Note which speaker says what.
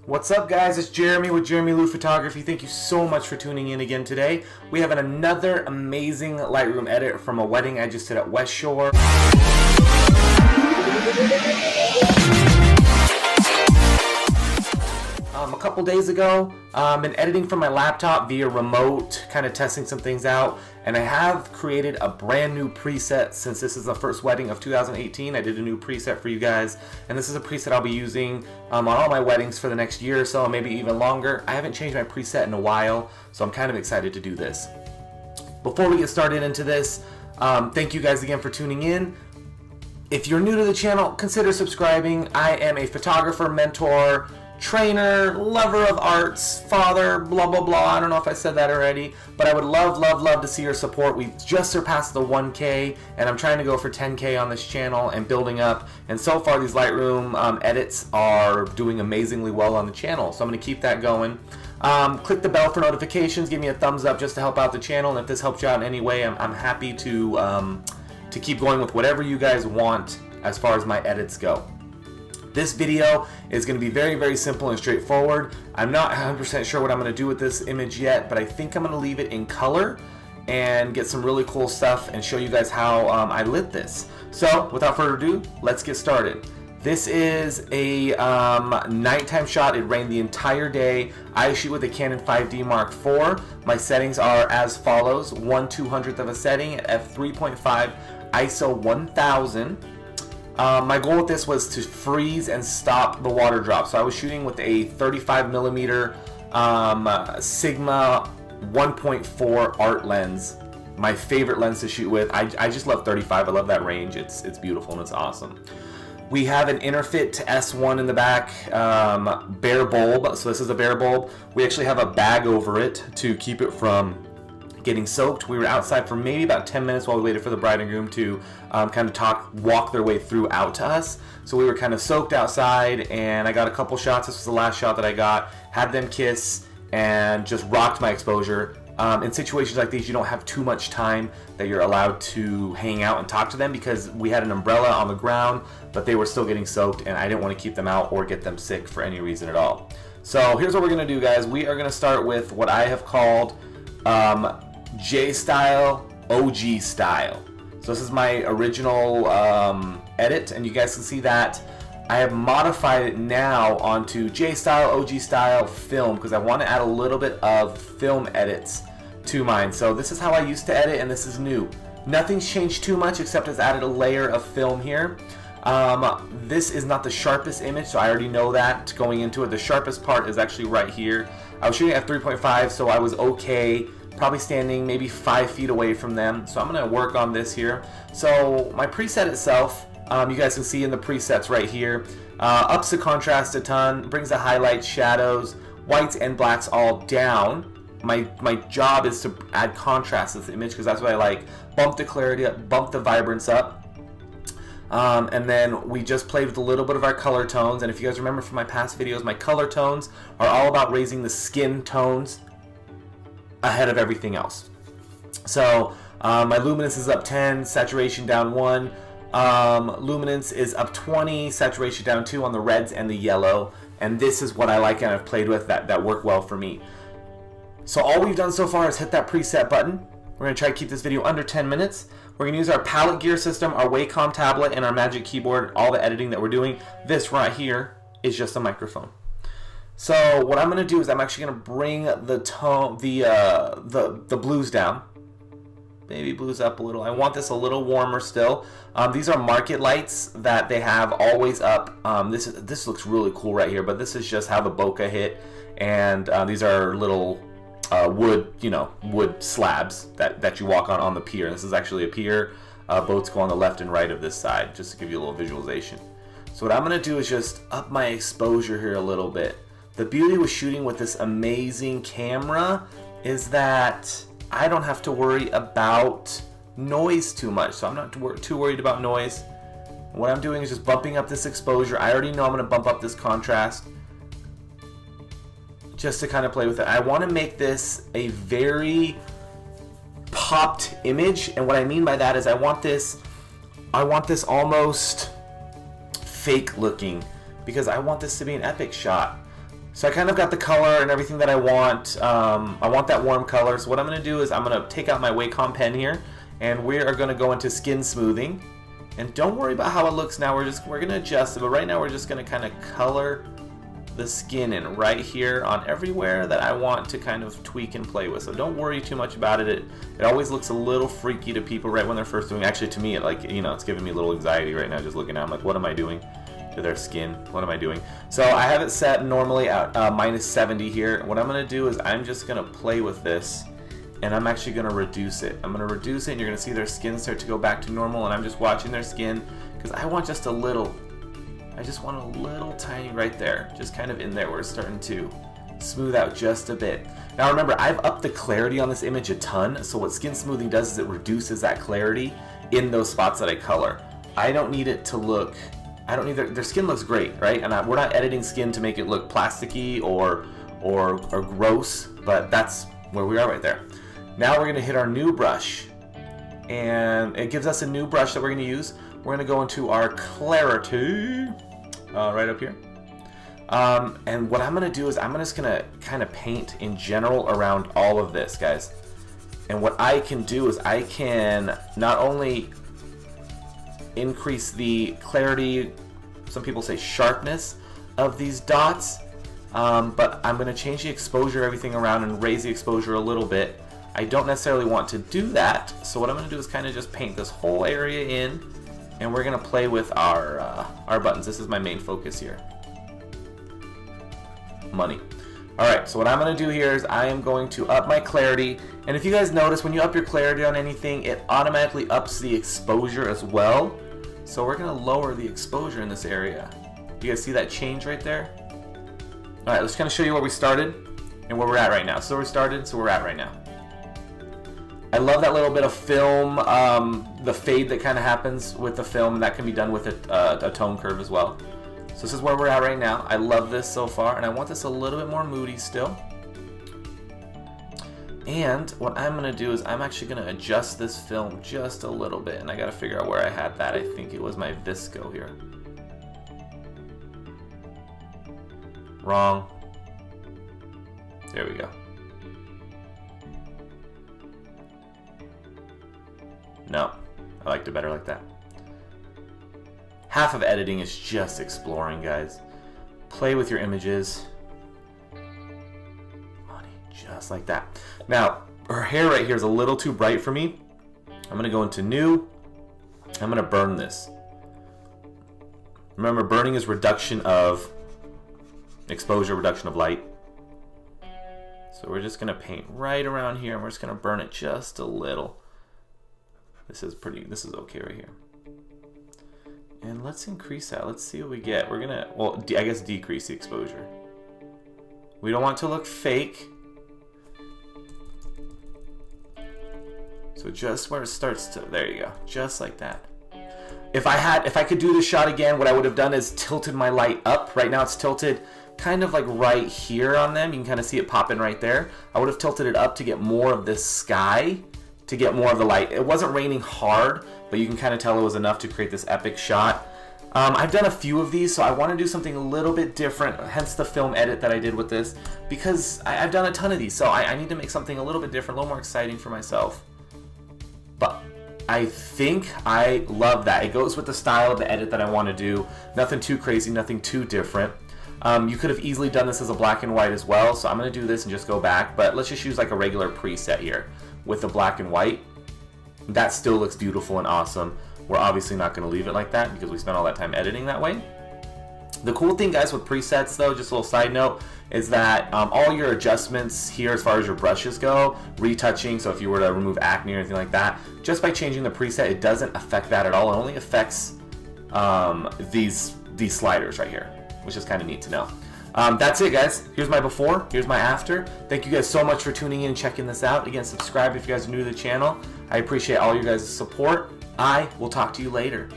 Speaker 1: What's up, guys? It's Jeramie with Jeramie Lou Photography. Thank you so much for tuning in again today. We have another amazing Lightroom edit from a wedding I just did at West Shore. A couple days ago, been editing from my laptop via remote, kind of testing some things out, and I have created a brand new preset. Since this is the first wedding of 2018, I did a new preset for you guys, and this is a preset I'll be using on all my weddings for the next year or so, maybe even longer. I haven't changed my preset in a while, so I'm kind of excited to do this. Before we get started into this, thank you guys again for tuning in. If you're new to the channel, consider subscribing. I am a photographer, mentor, trainer, lover of arts, father, blah blah blah. I don't know if I said that already, but I would love to see your support. We just surpassed the 1K, and I'm trying to go for 10K on this channel and building up, and so far these Lightroom edits are doing amazingly well on the channel, so I'm going to keep that going. Click the bell for notifications, give me a thumbs up just to help out the channel, and if this helps you out in any way, I'm happy to keep going with whatever you guys want as far as my edits go. This video is going to be very simple and straightforward. I'm not 100% sure what I'm going to do with this image yet, but I think I'm going to leave it in color and get some really cool stuff and show you guys how I lit this. So without further ado, let's get started. This is a nighttime shot. It rained the entire day. I shoot with a Canon 5D Mark IV. My settings are as follows: 1/200th of a setting at f3.5, ISO 1000. My goal with this was to freeze and stop the water drop. So I was shooting with a 35mm Sigma 1.4 art lens. My favorite lens to shoot with. I just love 35. I love that range. It's beautiful and it's awesome. We have an Interfit to S1 in the back, bare bulb. So this is a bare bulb. We actually have a bag over it to keep it from getting soaked. We were outside for maybe about 10 minutes while we waited for the bride and groom to kind of walk their way through out to us. So we were kind of soaked outside, and I got a couple shots. This was the last shot that I got. Had them kiss and just rocked my exposure. In situations like these, you don't have too much time that you're allowed to hang out and talk to them, because we had an umbrella on the ground, but they were still getting soaked, and I didn't want to keep them out or get them sick for any reason at all. So here's what we're going to do, guys. We are going to start with what I have called J style, OG style. So this is my original edit, and you guys can see that I have modified it now onto J style, OG style, film, because I want to add a little bit of film edits to mine. So this is how I used to edit, and this is new. Nothing's changed too much, except it's added a layer of film here. This is not the sharpest image, so I already know that going into it. The sharpest part is actually right here. I was shooting at 3.5, so I was okay. Probably standing maybe 5 feet away from them. So I'm going to work on this here. So my preset itself, you guys can see in the presets right here, ups the contrast a ton, brings the highlights, shadows, whites and blacks all down. My job is to add contrast to the image, because that's what I like. Bump the clarity up, bump the vibrance up. And then we just played with a little bit of our color tones. And if you guys remember from my past videos, my color tones are all about raising the skin tones ahead of everything else. So my luminance is up 10, saturation down 1, luminance is up 20, saturation down 2 on the reds and the yellow, and this is what I like and I've played with that work well for me. So all we've done so far is hit that preset button. We're going to try to keep this video under 10 minutes. We're going to use our palette gear system, our Wacom tablet, and our Magic Keyboard, all the editing that we're doing. This right here is just a microphone. So what I'm going to do is I'm actually going to bring the tone, the blues down. Maybe blues up a little. I want this a little warmer still. These are market lights that they have always up. This looks really cool right here, but this is just how the bokeh hit. And these are little wood slabs that you walk on the pier. This is actually a pier. Boats go on the left and right of this side, just to give you a little visualization. So what I'm going to do is just up my exposure here a little bit. The beauty with shooting with this amazing camera is that I don't have to worry about noise too much. So I'm not too worried about noise. What I'm doing is just bumping up this exposure. I already know I'm going to bump up this contrast just to kind of play with it. I want to make this a very popped image, and what I mean by that is I want this almost fake looking, because I want this to be an epic shot. So I kind of got the color and everything that I want. I want that warm color. So what I'm going to do is I'm going to take out my Wacom pen here, and we are going to go into skin smoothing. And don't worry about how it looks now. We're going to adjust it, but right now we're just going to kind of color the skin in right here on everywhere that I want to kind of tweak and play with. So don't worry too much about it. It always looks a little freaky to people right when they're first doing it. Actually, to me, it, like, you know, it's giving me a little anxiety right now just looking at it. I'm like, what am I doing to their skin? What am I doing? So I have it set normally at minus 70 here. What I'm going to do is I'm just going to play with this, and I'm actually going to reduce it. I'm going to reduce it, and you're going to see their skin start to go back to normal, and I'm just watching their skin because I want just a little. I just want a little tiny right there, just kind of in there where it's starting to smooth out just a bit. Now remember, I've upped the clarity on this image a ton, so what skin smoothing does is it reduces that clarity in those spots that I color. I don't need it to look, I don't need their skin looks great, right? And we're not editing skin to make it look plasticky or gross, but that's where we are right there. Now we're gonna hit our new brush, and it gives us a new brush that we're gonna use. We're gonna go into our clarity, right up here. And what I'm gonna do is I'm just gonna kind of paint in general around all of this, guys. And what I can do is I can not only increase the clarity, some people say sharpness, of these dots, but I'm gonna change the exposure, everything around, and raise the exposure a little bit. I don't necessarily want to do that, so what I'm gonna do is kind of just paint this whole area in, and we're gonna play with our buttons. This is my main focus here. Money. Alright, so what I'm gonna do here is I am going to up my clarity, and if you guys notice, when you up your clarity on anything, it automatically ups the exposure as well. So we're gonna lower the exposure in this area. You guys see that change right there? Alright, let's kind of show you where we started and where we're at right now. So we started, so we're at right now. I love that little bit of film, the fade that kind of happens with the film, and that can be done with a tone curve as well. So this is where we're at right now. I love this so far, and I want this a little bit more moody still. And what I'm going to do is I'm actually going to adjust this film just a little bit, and I got to figure out where I had that. I think it was my Visco here. Wrong. There we go. No, I liked it better like that. Half of editing is just exploring, guys. Play with your images. Money, just like that. Now, her hair right here is a little too bright for me. I'm gonna go into new. I'm gonna burn this. Remember, burning is reduction of exposure, reduction of light. So we're just gonna paint right around here, and we're just gonna burn it just a little. This is okay right here. And let's increase that. Let's see what we get. We're gonna, well, I guess decrease the exposure. We don't want it to look fake. So just where it starts to, there you go, just like that. If I could do this shot again, what I would have done is tilted my light up. Right now it's tilted kind of like right here on them. You can kind of see it popping right there. I would have tilted it up to get more of this sky, to get more of the light. It wasn't raining hard, but you can kind of tell it was enough to create this epic shot. I've done a few of these, so I want to do something a little bit different, hence the film edit that I did with this, because I've done a ton of these, so I need to make something a little bit different, a little more exciting for myself. But I think I love that. It goes with the style of the edit that I want to do. Nothing too crazy, nothing too different. You could have easily done this as a black and white as well, so I'm going to do this and just go back, but let's just use like a regular preset here with the black and white. That still looks beautiful and awesome. We're obviously not going to leave it like that because we spent all that time editing that way. The cool thing, guys, with presets though, just a little side note, is that all your adjustments here as far as your brushes go, retouching, so if you were to remove acne or anything like that, just by changing the preset, it doesn't affect that at all. It only affects these sliders right here, which is kind of neat to know. That's it, guys. Here's my before, here's my after. Thank you guys so much for tuning in and checking this out. Again, subscribe if you guys are new to the channel. I appreciate all you guys' support. I will talk to you later.